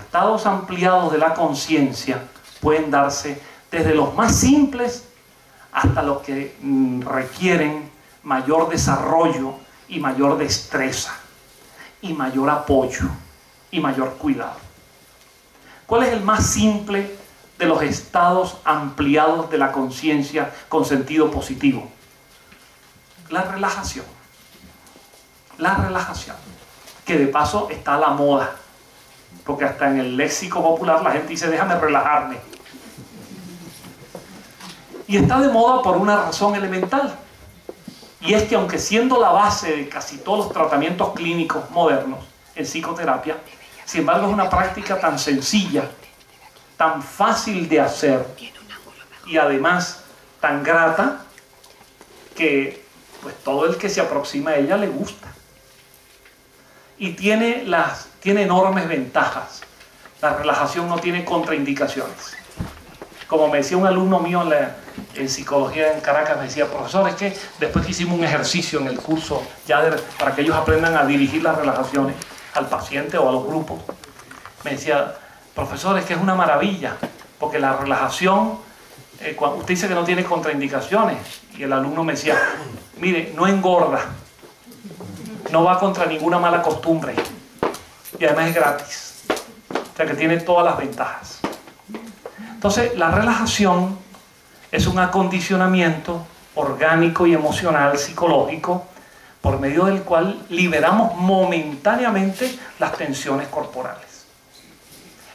estados ampliados de la conciencia pueden darse desde los más simples hasta los que requieren mayor desarrollo y mayor destreza y mayor apoyo y mayor cuidado. ¿Cuál es el más simple de los estados ampliados de la conciencia con sentido positivo? La relajación. La relajación, que de paso está a la moda, porque hasta en el léxico popular la gente dice déjame relajarme. Y está de moda por una razón elemental, y es que aunque siendo la base de casi todos los tratamientos clínicos modernos en psicoterapia, sin embargo es una práctica tan sencilla, tan fácil de hacer y además tan grata que pues todo el que se aproxima a ella le gusta. Y tiene enormes ventajas. La relajación no tiene contraindicaciones. Como me decía un alumno mío en psicología en Caracas, me decía, profesor, es que después que hicimos un ejercicio en el curso para que ellos aprendan a dirigir las relajaciones al paciente o a los grupos, me decía, profesor, es que es una maravilla, porque la relajación, cuando usted dice que no tiene contraindicaciones, y el alumno me decía, mire, no engorda, no va contra ninguna mala costumbre y además es gratis, o sea que tiene todas las ventajas. Entonces la relajación es un acondicionamiento orgánico y emocional, psicológico, por medio del cual liberamos momentáneamente las tensiones corporales.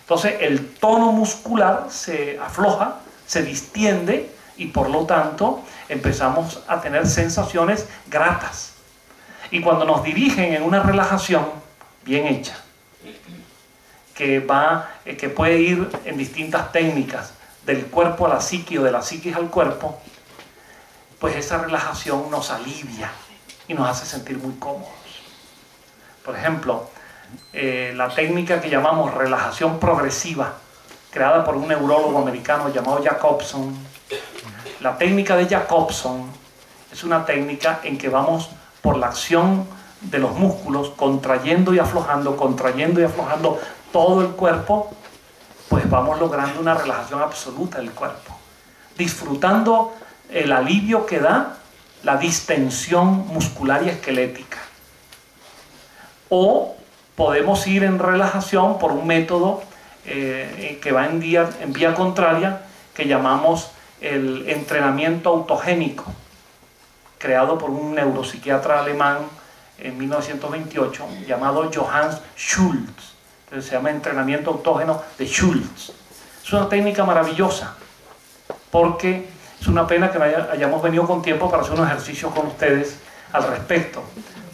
Entonces el tono muscular se afloja, se distiende y por lo tanto empezamos a tener sensaciones gratas. Y cuando nos dirigen en una relajación bien hecha, que puede ir en distintas técnicas, del cuerpo a la psique o de la psiquis al cuerpo, pues esa relajación nos alivia y nos hace sentir muy cómodos. Por ejemplo, la técnica que llamamos relajación progresiva, creada por un neurólogo americano llamado Jacobson. La técnica de Jacobson es una técnica en que vamos por la acción de los músculos, contrayendo y aflojando todo el cuerpo, pues vamos logrando una relajación absoluta del cuerpo, disfrutando el alivio que da la distensión muscular y esquelética. O podemos ir en relajación por un método que va en vía contraria, que llamamos el entrenamiento autogénico, creado por un neuropsiquiatra alemán en 1928, llamado Johannes Schultz. Entonces se llama entrenamiento autógeno de Schultz. Es una técnica maravillosa, porque es una pena que no hayamos venido con tiempo para hacer un ejercicio con ustedes al respecto,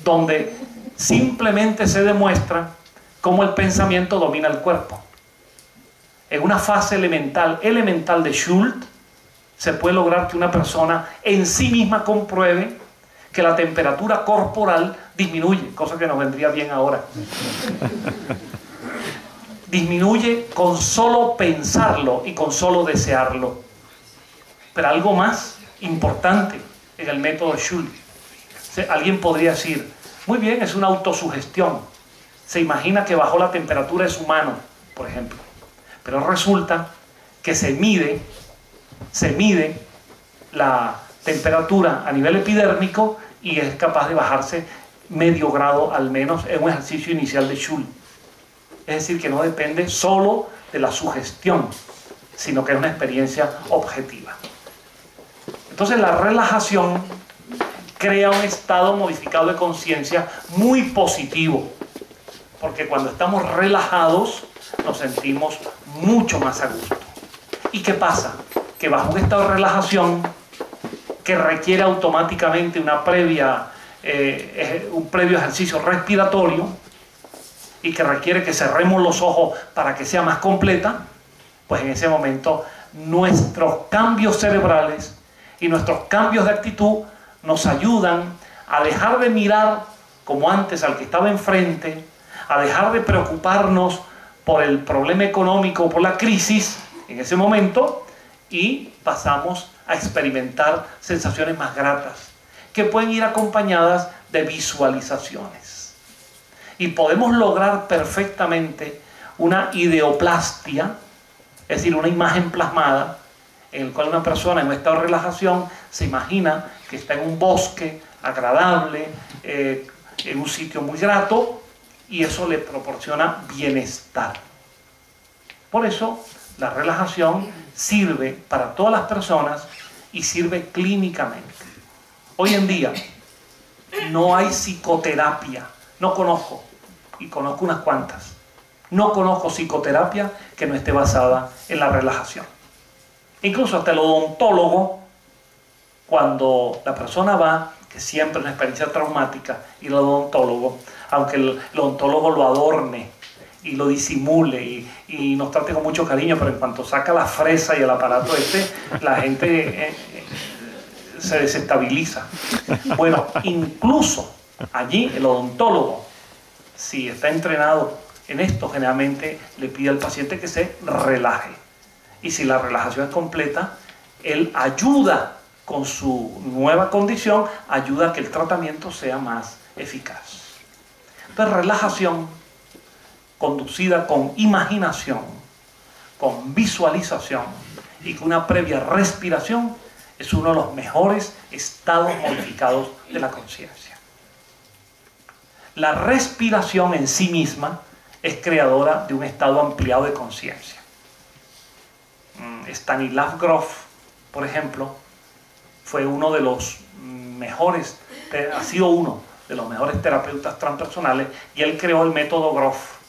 donde simplemente se demuestra cómo el pensamiento domina el cuerpo. En una fase elemental de Schultz, se puede lograr que una persona en sí misma compruebe que la temperatura corporal disminuye, cosa que nos vendría bien ahora. Disminuye con solo pensarlo y con solo desearlo. Pero algo más importante en el método Schultz. Alguien podría decir, muy bien, es una autosugestión. Se imagina que bajó la temperatura de su mano, por ejemplo. Pero resulta que se mide la temperatura a nivel epidérmico y es capaz de bajarse medio grado al menos en un ejercicio inicial de Schultz. Es decir, que no depende solo de la sugestión, sino que es una experiencia objetiva. Entonces la relajación crea un estado modificado de conciencia muy positivo, porque cuando estamos relajados nos sentimos mucho más a gusto. ¿Y qué pasa? Que bajo un estado de relajación que requiere automáticamente un previo ejercicio respiratorio y que requiere que cerremos los ojos para que sea más completa, pues en ese momento nuestros cambios cerebrales y nuestros cambios de actitud nos ayudan a dejar de mirar como antes al que estaba enfrente, a dejar de preocuparnos por el problema económico o por la crisis en ese momento, y pasamos a experimentar sensaciones más gratas que pueden ir acompañadas de visualizaciones. Y podemos lograr perfectamente una ideoplastia, es decir, una imagen plasmada, en el cual una persona en un estado de relajación se imagina que está en un bosque agradable, en un sitio muy grato, y eso le proporciona bienestar. Por eso la relajación sirve para todas las personas y sirve clínicamente. Hoy en día no hay psicoterapia, no conozco, y conozco unas cuantas, no conozco psicoterapia que no esté basada en la relajación. Incluso hasta el odontólogo, cuando la persona va, que siempre es una experiencia traumática, y el odontólogo, aunque el odontólogo lo adorne y lo disimule y nos trate con mucho cariño, pero en cuanto saca la fresa y el aparato la gente se desestabiliza. Bueno, incluso allí el odontólogo, si está entrenado en esto, generalmente le pide al paciente que se relaje. Y si la relajación es completa, él ayuda con su nueva condición, ayuda a que el tratamiento sea más eficaz. Entonces, relajación conducida con imaginación, con visualización y con una previa respiración es uno de los mejores estados modificados de la conciencia. La respiración en sí misma es creadora de un estado ampliado de conciencia. Stanislav Grof, por ejemplo, fue uno de los mejores, ha sido uno de los mejores terapeutas transpersonales, y él creó el método Grof,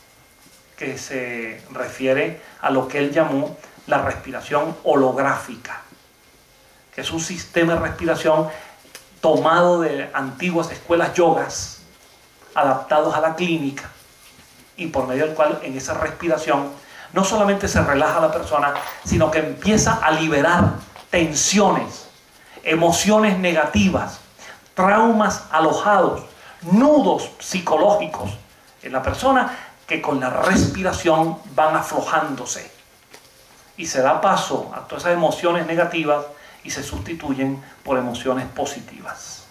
que se refiere a lo que él llamó la respiración holográfica, que es un sistema de respiración tomado de antiguas escuelas yogas, adaptados a la clínica, y por medio del cual en esa respiración no solamente se relaja la persona, sino que empieza a liberar tensiones, emociones negativas, traumas alojados, nudos psicológicos en la persona, que con la respiración van aflojándose y se da paso a todas esas emociones negativas y se sustituyen por emociones positivas.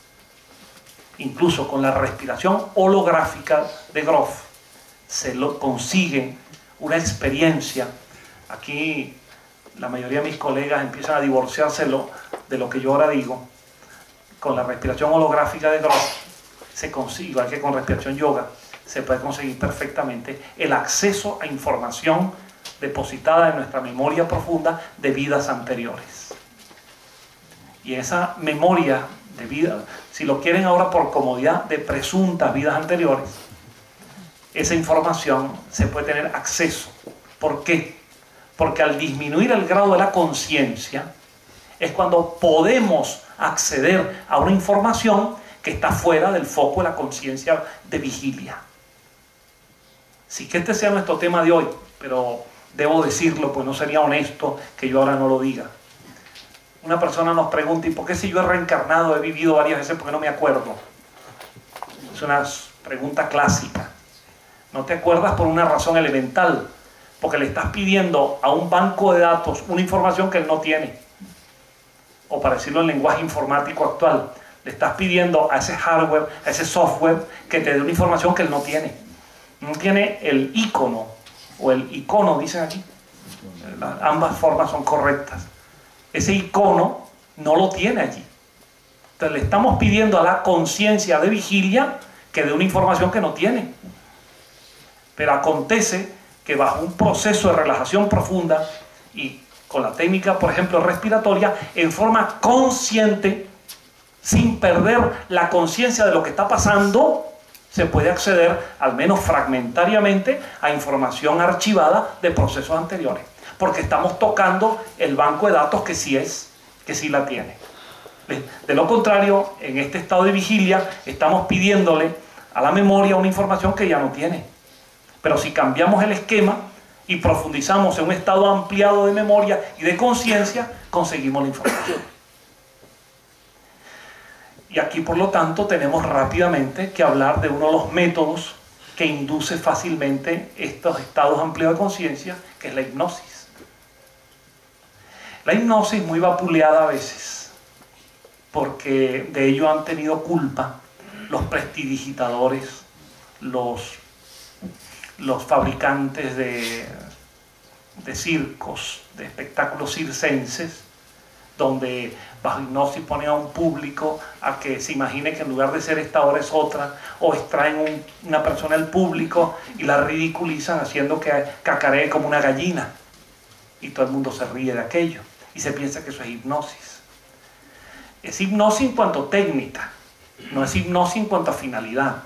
Incluso con la respiración holográfica de Grof se lo consigue una experiencia. Aquí la mayoría de mis colegas empiezan a divorciárselo de lo que yo ahora digo. Con la respiración holográfica de Grof se consigue, igual que con respiración yoga, se puede conseguir perfectamente el acceso a información depositada en nuestra memoria profunda de vidas anteriores. Y esa memoria de vida, si lo quieren ahora por comodidad, de presuntas vidas anteriores, esa información se puede tener acceso. ¿Por qué? Porque al disminuir el grado de la conciencia es cuando podemos acceder a una información que está fuera del foco de la conciencia de vigilia. Sí, que este sea nuestro tema de hoy, pero debo decirlo, pues no sería honesto que yo ahora no lo diga. Una persona nos pregunta, ¿y por qué si yo he reencarnado, he vivido varias veces, por qué no me acuerdo? Es una pregunta clásica. No te acuerdas por una razón elemental, porque le estás pidiendo a un banco de datos una información que él no tiene. O para decirlo en lenguaje informático actual, le estás pidiendo a ese hardware, a ese software, que te dé una información que él no tiene. No tiene el icono, o el icono, dicen aquí. Ambas formas son correctas. Ese icono no lo tiene allí. Entonces le estamos pidiendo a la conciencia de vigilia que dé una información que no tiene. Pero acontece que bajo un proceso de relajación profunda y con la técnica, por ejemplo, respiratoria, en forma consciente, sin perder la conciencia de lo que está pasando, se puede acceder, al menos fragmentariamente, a información archivada de procesos anteriores. Porque estamos tocando el banco de datos que sí la tiene. De lo contrario, en este estado de vigilia, estamos pidiéndole a la memoria una información que ya no tiene. Pero si cambiamos el esquema y profundizamos en un estado ampliado de memoria y de conciencia, conseguimos la información. Y aquí, por lo tanto, tenemos rápidamente que hablar de uno de los métodos que induce fácilmente estos estados ampliados de conciencia, que es la hipnosis. La hipnosis muy vapuleada a veces, porque de ello han tenido culpa los prestidigitadores, los los fabricantes de circos, de espectáculos circenses, donde bajo hipnosis ponen a un público a que se imagine que en lugar de ser esta hora es otra, o extraen una persona del público y la ridiculizan haciendo que cacaree como una gallina, y todo el mundo se ríe de aquello y se piensa que eso es hipnosis. Es hipnosis en cuanto a técnica, no es hipnosis en cuanto a finalidad.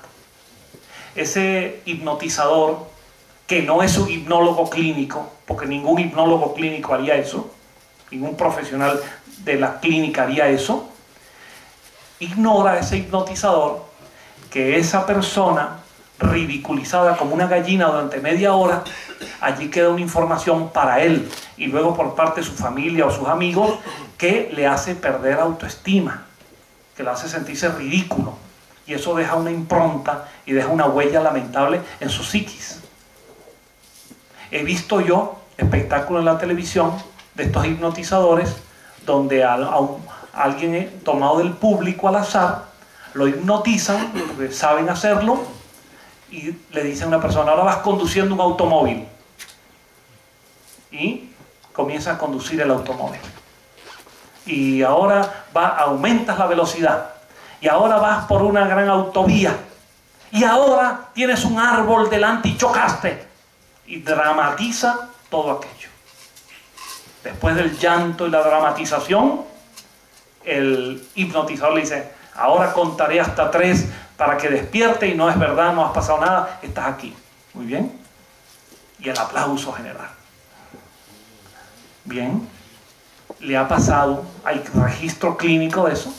Ese hipnotizador, que no es un hipnólogo clínico, porque ningún hipnólogo clínico haría eso, ningún profesional de la clínica haría eso, ignora ese hipnotizador que esa persona ridiculizada como una gallina durante media hora, allí queda una información para él y luego por parte de su familia o sus amigos que le hace perder autoestima, que le hace sentirse ridículo, y eso deja una impronta y deja una huella lamentable en su psiquis. He visto yo espectáculos en la televisión de estos hipnotizadores donde a alguien tomado del público al azar lo hipnotizan, porque saben hacerlo, y le dicen a una persona: ahora vas conduciendo un automóvil, y comienza a conducir el automóvil, y ahora aumentas la velocidad, y ahora vas por una gran autovía, y ahora tienes un árbol delante y chocaste, y dramatiza todo aquello. Después del llanto y la dramatización, el hipnotizador le dice: ahora contaré hasta 3 para que despierte, y no es verdad, no has pasado nada, estás aquí. Muy bien. Y el aplauso general. Bien. Le ha pasado, hay registro clínico de eso,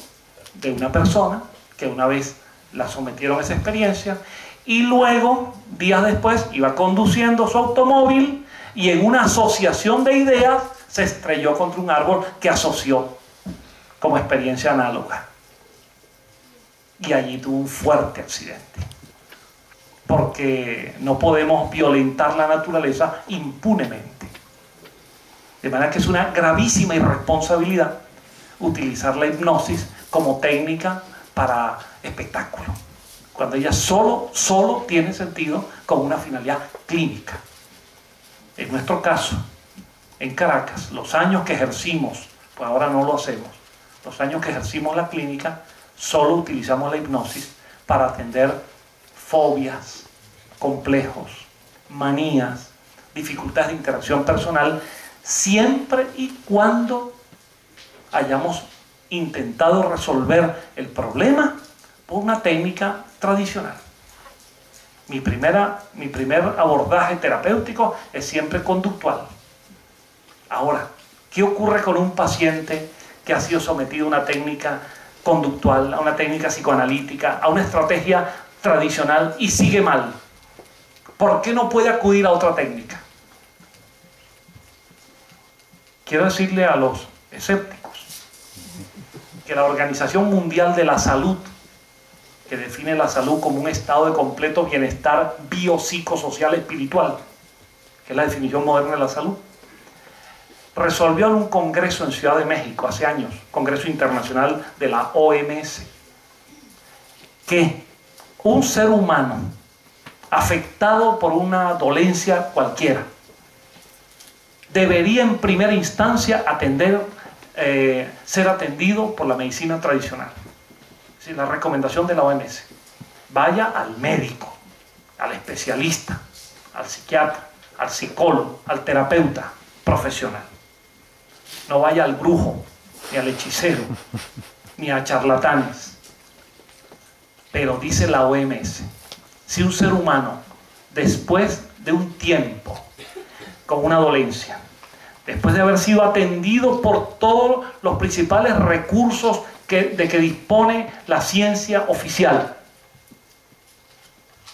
de una persona que una vez la sometieron a esa experiencia y luego, días después, iba conduciendo su automóvil y en una asociación de ideas se estrelló contra un árbol que asoció como experiencia análoga. Y allí tuvo un fuerte accidente. Porque no podemos violentar la naturaleza impunemente. De manera que es una gravísima irresponsabilidad utilizar la hipnosis como técnica para espectáculo, cuando ella solo tiene sentido con una finalidad clínica. En nuestro caso, en Caracas, los años que ejercimos, pues ahora no lo hacemos, los años que ejercimos la clínica, solo utilizamos la hipnosis para atender fobias, complejos, manías, dificultades de interacción personal, siempre y cuando hayamos intentado resolver el problema por una técnica tradicional. Mi primer abordaje terapéutico es siempre conductual. Ahora, ¿qué ocurre con un paciente que ha sido sometido a una técnica conductual, a una técnica psicoanalítica, a una estrategia tradicional y sigue mal? ¿Por qué no puede acudir a otra técnica? Quiero decirle a los escépticos que la Organización Mundial de la Salud, que define la salud como un estado de completo bienestar biopsicosocial espiritual, que es la definición moderna de la salud, resolvió en un congreso en Ciudad de México hace años, Congreso Internacional de la OMS, que un ser humano afectado por una dolencia cualquiera debería en primera instancia ser atendido por la medicina tradicional. Es decir, la recomendación de la OMS: vaya al médico, al especialista, al psiquiatra, al psicólogo, al terapeuta profesional. No vaya al brujo, ni al hechicero, ni a charlatanes. Pero dice la OMS, si un ser humano, después de un tiempo con una dolencia, después de haber sido atendido por todos los principales recursos de que dispone la ciencia oficial,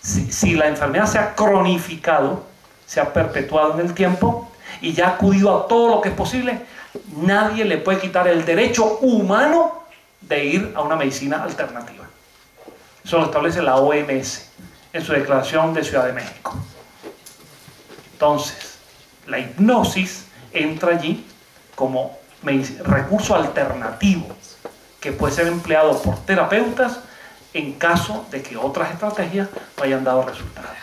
si la enfermedad se ha cronificado, se ha perpetuado en el tiempo y ya ha acudido a todo lo que es posible, nadie le puede quitar el derecho humano de ir a una medicina alternativa. Eso lo establece la OMS en su declaración de Ciudad de México. Entonces, la hipnosis entra allí como recurso alternativo que puede ser empleado por terapeutas en caso de que otras estrategias no hayan dado resultados.